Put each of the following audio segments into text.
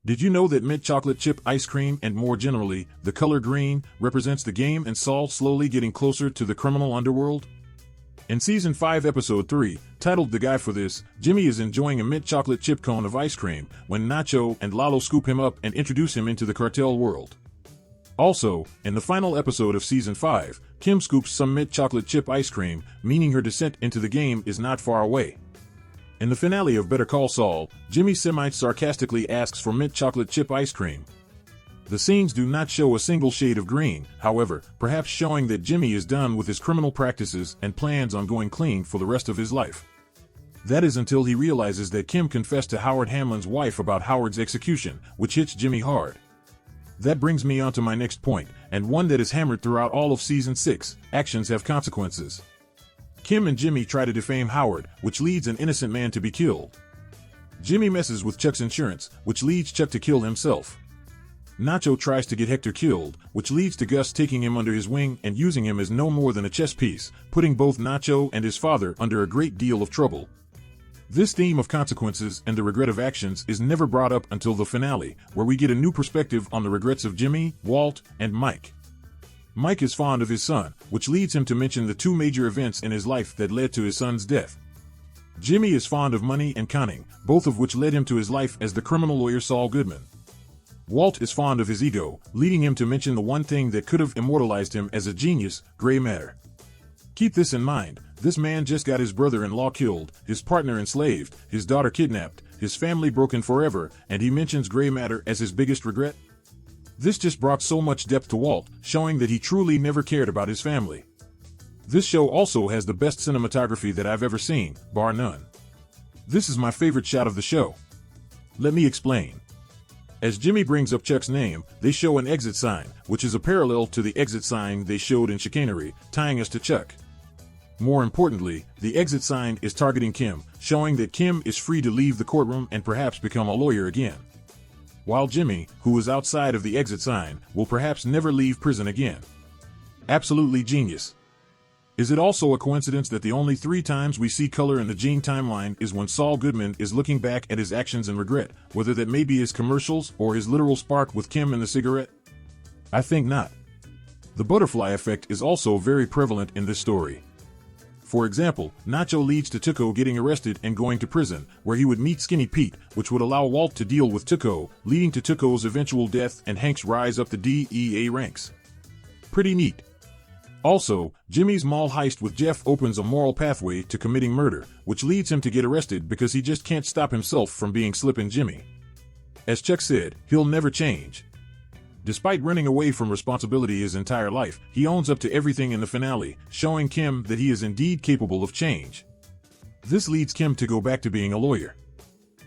Did you know that mint chocolate chip ice cream, and more generally, the color green, represents the game and Saul slowly getting closer to the criminal underworld? In Season 5, Episode 3, titled The Guy for This, Jimmy is enjoying a mint chocolate chip cone of ice cream when Nacho and Lalo scoop him up and introduce him into the cartel world. Also, in the final episode of Season 5, Kim scoops some mint chocolate chip ice cream, meaning her descent into the game is not far away. In the finale of Better Call Saul, Jimmy semi-sarcastically asks for mint chocolate chip ice cream. The scenes do not show a single shade of green, however, perhaps showing that Jimmy is done with his criminal practices and plans on going clean for the rest of his life. That is until he realizes that Kim confessed to Howard Hamlin's wife about Howard's execution, which hits Jimmy hard. That brings me on to my next point, and one that is hammered throughout all of Season 6, actions have consequences. Kim and Jimmy try to defame Howard, which leads an innocent man to be killed. Jimmy messes with Chuck's insurance, which leads Chuck to kill himself. Nacho tries to get Hector killed, which leads to Gus taking him under his wing and using him as no more than a chess piece, putting both Nacho and his father under a great deal of trouble. This theme of consequences and the regret of actions is never brought up until the finale, where we get a new perspective on the regrets of Jimmy, Walt, and Mike. Mike is fond of his son, which leads him to mention the two major events in his life that led to his son's death. Jimmy is fond of money and conning, both of which led him to his life as the criminal lawyer Saul Goodman. Walt is fond of his ego, leading him to mention the one thing that could have immortalized him as a genius, gray matter. Keep this in mind, this man just got his brother-in-law killed, his partner enslaved, his daughter kidnapped, his family broken forever, and he mentions gray matter as his biggest regret? This just brought so much depth to Walt, showing that he truly never cared about his family. This show also has the best cinematography that I've ever seen, bar none. This is my favorite shot of the show. Let me explain. As Jimmy brings up Chuck's name, they show an exit sign, which is a parallel to the exit sign they showed in Chicanery, tying us to Chuck. More importantly, the exit sign is targeting Kim, showing that Kim is free to leave the courtroom and perhaps become a lawyer again. While Jimmy, who is outside of the exit sign, will perhaps never leave prison again. Absolutely genius. Is it also a coincidence that the only 3 times we see color in the Gene timeline is when Saul Goodman is looking back at his actions and regret, whether that may be his commercials or his literal spark with Kim and the cigarette? I think not. The butterfly effect is also very prevalent in this story. For example, Nacho leads to Tuco getting arrested and going to prison, where he would meet Skinny Pete, which would allow Walt to deal with Tuco, leading to Tuco's eventual death and Hank's rise up the DEA ranks. Pretty neat. Also, Jimmy's mall heist with Jeff opens a moral pathway to committing murder, which leads him to get arrested because he just can't stop himself from being Slippin' Jimmy. As Chuck said, he'll never change. Despite running away from responsibility his entire life, he owns up to everything in the finale, showing Kim that he is indeed capable of change. This leads Kim to go back to being a lawyer.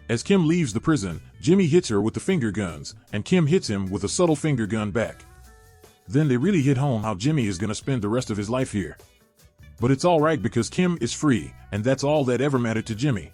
As Kim leaves the prison, Jimmy hits her with the finger guns, and Kim hits him with a subtle finger gun back. Then they really hit home how Jimmy is going to spend the rest of his life here. But it's alright because Kim is free, and that's all that ever mattered to Jimmy.